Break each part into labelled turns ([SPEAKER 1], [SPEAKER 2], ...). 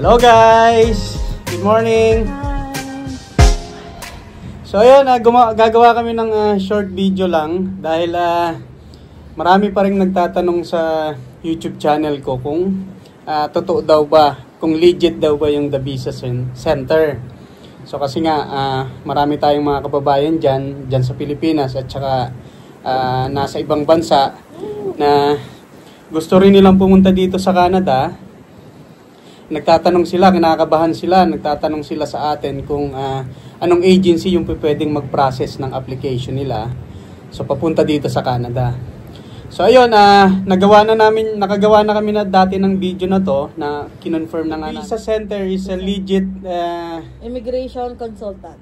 [SPEAKER 1] Hello guys! Good morning! So ayun, gagawa kami ng short video lang dahil marami pa rin nagtatanong sa YouTube channel ko kung totoo daw ba, kung legit daw ba yung The Visa Center. So kasi nga marami tayong mga kababayan dyan sa Pilipinas at saka nasa ibang bansa na gusto rin nilang pumunta dito sa Canada. Nagtatanong sila, kinakabahan sila, nagtatanong sila sa atin kung anong agency yung pwedeng mag-process ng application nila. So papunta dito sa Canada. So ayun, nakagawa na kami na dati ng video na to na kinonfirm na nga na. Visa Center is a legit
[SPEAKER 2] immigration consultant.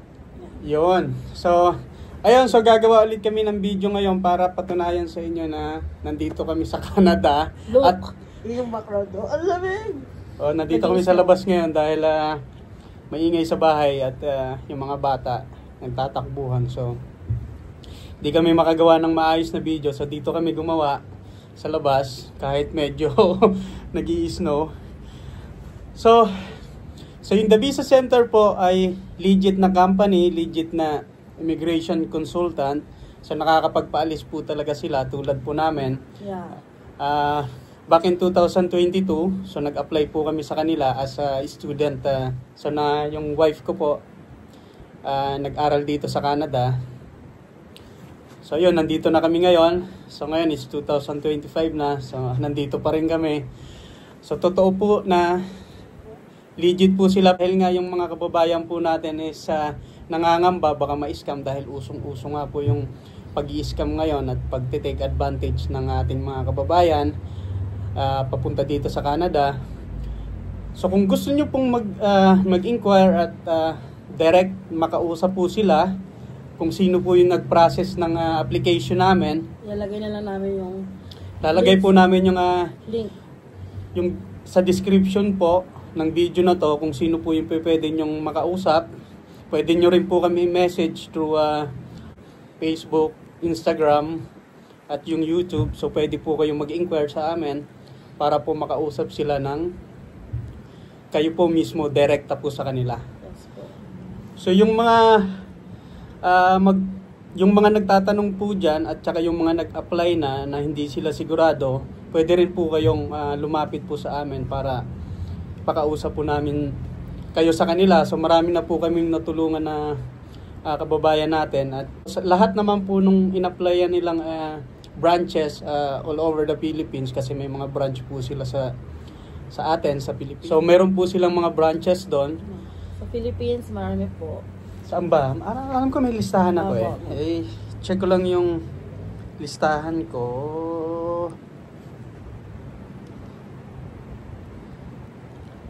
[SPEAKER 1] Yun. So ayun, so gagawa ulit kami ng video ngayon para patunayan sa inyo na nandito kami sa Canada.
[SPEAKER 2] Look,
[SPEAKER 1] at
[SPEAKER 2] yung background do. Ang lamig!
[SPEAKER 1] Nandito kami sa labas ngayon dahil maingay sa bahay at yung mga bata nagtatakbuhan. So, di kami makagawa ng maayos na video. So, dito kami gumawa sa labas kahit medyo nag-i-snow. So, yung The Visa Center po ay legit na company, legit na immigration consultant. So, nakakapagpaalis po talaga sila tulad po namin.
[SPEAKER 2] Yeah.
[SPEAKER 1] Back in 2022, so nag-apply po kami sa kanila as a student. So na yung wife ko po, nag-aral dito sa Canada. So yun, nandito na kami ngayon. So ngayon is 2025 na, so nandito pa rin kami. So totoo po na legit po sila dahil nga yung mga kababayan po natin is nangangamba baka ma-scam dahil usong-uso nga po yung pag-i-scam ngayon at pag-take advantage ng ating mga kababayan. Papunta dito sa Canada. So kung gusto nyo pong mag-inquire at direct makausap po sila kung sino po yung nag-process ng application namin,
[SPEAKER 2] Ilalagay na lang namin yung
[SPEAKER 1] lalagay po namin yung
[SPEAKER 2] link
[SPEAKER 1] yung sa description po ng video na to kung sino po yung pwede nyong makausap. Pwede nyo rin po kami message through Facebook, Instagram at yung YouTube. So pwede po kayong mag-inquire sa amin para po makausap sila ng kayo po mismo direkta po sa kanila.
[SPEAKER 2] Yes, po.
[SPEAKER 1] So yung mga yung mga nagtatanong po diyan at saka yung mga nag-apply na hindi sila sigurado, pwede rin po kayong lumapit po sa amin para pakausap po namin kayo sa kanila. So marami na po kaming natulungan na kababayan natin at lahat naman po nung in-applyan nilang branches all over the Philippines kasi may mga branch po sila sa atin sa Philippines. So meron po silang mga branches doon.
[SPEAKER 2] Sa Philippines, marami po.
[SPEAKER 1] Saan ba? Alam ko may listahan ako check ko lang yung listahan ko.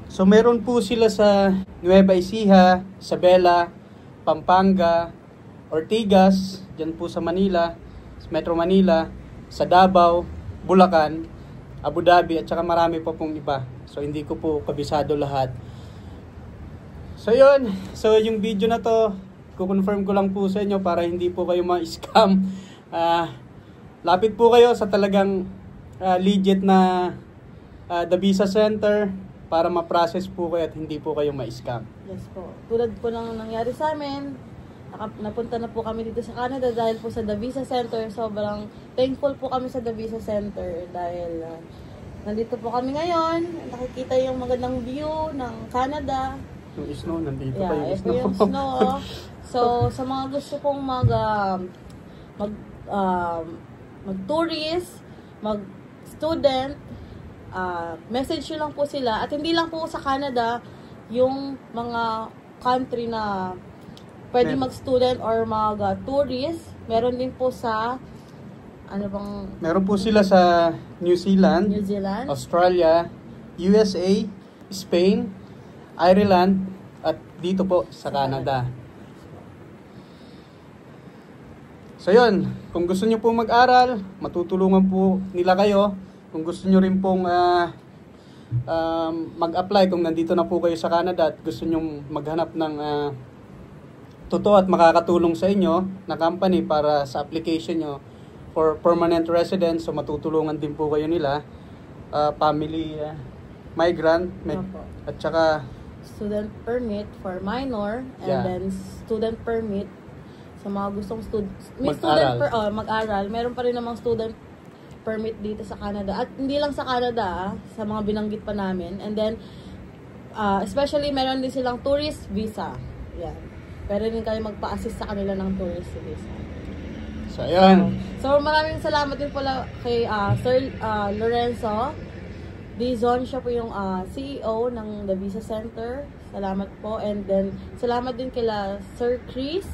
[SPEAKER 1] So meron po sila sa Nueva Ecija, Isabela, Pampanga, Ortigas, dyan po sa Manila, Metro Manila, sa Davao, Bulacan, Abu Dhabi at saka marami pa pong iba. So hindi ko po kabisado lahat. So yun, so yung video na to, kukonfirm ko lang po sa inyo para hindi po kayo ma-scam. Lapit po kayo sa talagang legit na The Visa Center para ma-process po kayo at hindi po kayo ma-scam.
[SPEAKER 2] Yes po. Tulad po ng nangyari sa amin, napunta na po kami dito sa Canada dahil po sa The Visa Center. Sobrang thankful po kami sa The Visa Center dahil nandito po kami ngayon. Nakikita yung magandang view ng Canada.
[SPEAKER 1] Yung snow, nandito
[SPEAKER 2] yeah,
[SPEAKER 1] pa yung snow.
[SPEAKER 2] Yung snow. So, sa mga gusto pong mag-tourist, mag-student, message nyo lang po sila. At hindi lang po sa Canada, yung mga country na pwede mag-student or mag-tourist. Meron din po sa meron
[SPEAKER 1] po sila sa New Zealand, Australia, USA, Spain, Ireland, at dito po sa Canada. So yun, kung gusto nyo po mag-aral, matutulungan po nila kayo. Kung gusto nyo rin pong mag-apply, kung nandito na po kayo sa Canada at gusto nyo maghanap ng totoo at makakatulong sa inyo na company para sa application nyo for permanent residence, so matutulungan din po kayo nila, family migrant,
[SPEAKER 2] Opo.
[SPEAKER 1] at saka
[SPEAKER 2] Student permit for minor, and
[SPEAKER 1] Yeah.
[SPEAKER 2] then student permit sa mga gustong
[SPEAKER 1] Mag-aral.
[SPEAKER 2] mag-aral. Meron pa rin namang student permit dito sa Canada. At hindi lang sa Canada, sa mga binanggit pa namin. And then, especially meron din silang tourist visa. Yan. Pwede din kayo magpa-assist sa kanila ng tourist visa.
[SPEAKER 1] so ayun.
[SPEAKER 2] So, maraming salamat din pala kay Sir Lorenzo Dizon. Siya po yung CEO ng The Visa Center. Salamat po. And then, salamat din kila Sir Chris.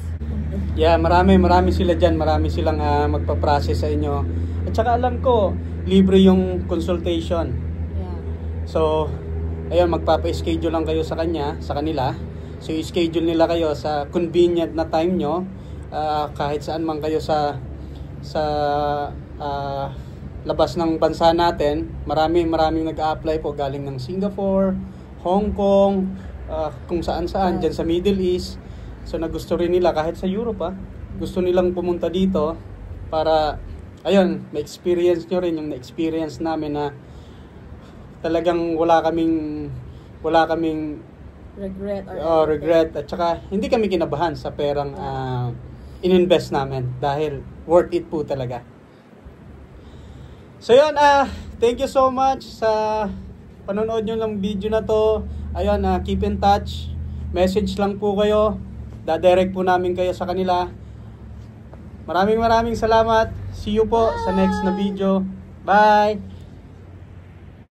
[SPEAKER 1] Yeah, marami sila dyan. Marami silang magpa-process sa inyo. At saka alam ko, libre yung consultation.
[SPEAKER 2] Yeah.
[SPEAKER 1] So, ayun, magpapa-schedule lang kayo sa kanila. So, i-schedule nila kayo sa convenient na time nyo. Kahit saan man kayo sa labas ng bansa natin. Maraming nag-a-apply po galing ng Singapore, Hong Kong, kung saan-saan, dyan sa Middle East. So, nagusto rin nila kahit sa Europe, gusto nilang pumunta dito para, ayun, ma-experience nyo rin yung na-experience namin na talagang wala kaming regret at saka hindi kami kinabahan sa perang in-invest namin dahil worth it po talaga. So yun, thank you so much sa panonood nyo ng video na to. Ayun, keep in touch. Message lang po kayo. Dadirect po namin kayo sa kanila. Maraming salamat. See you po sa next na video. Bye!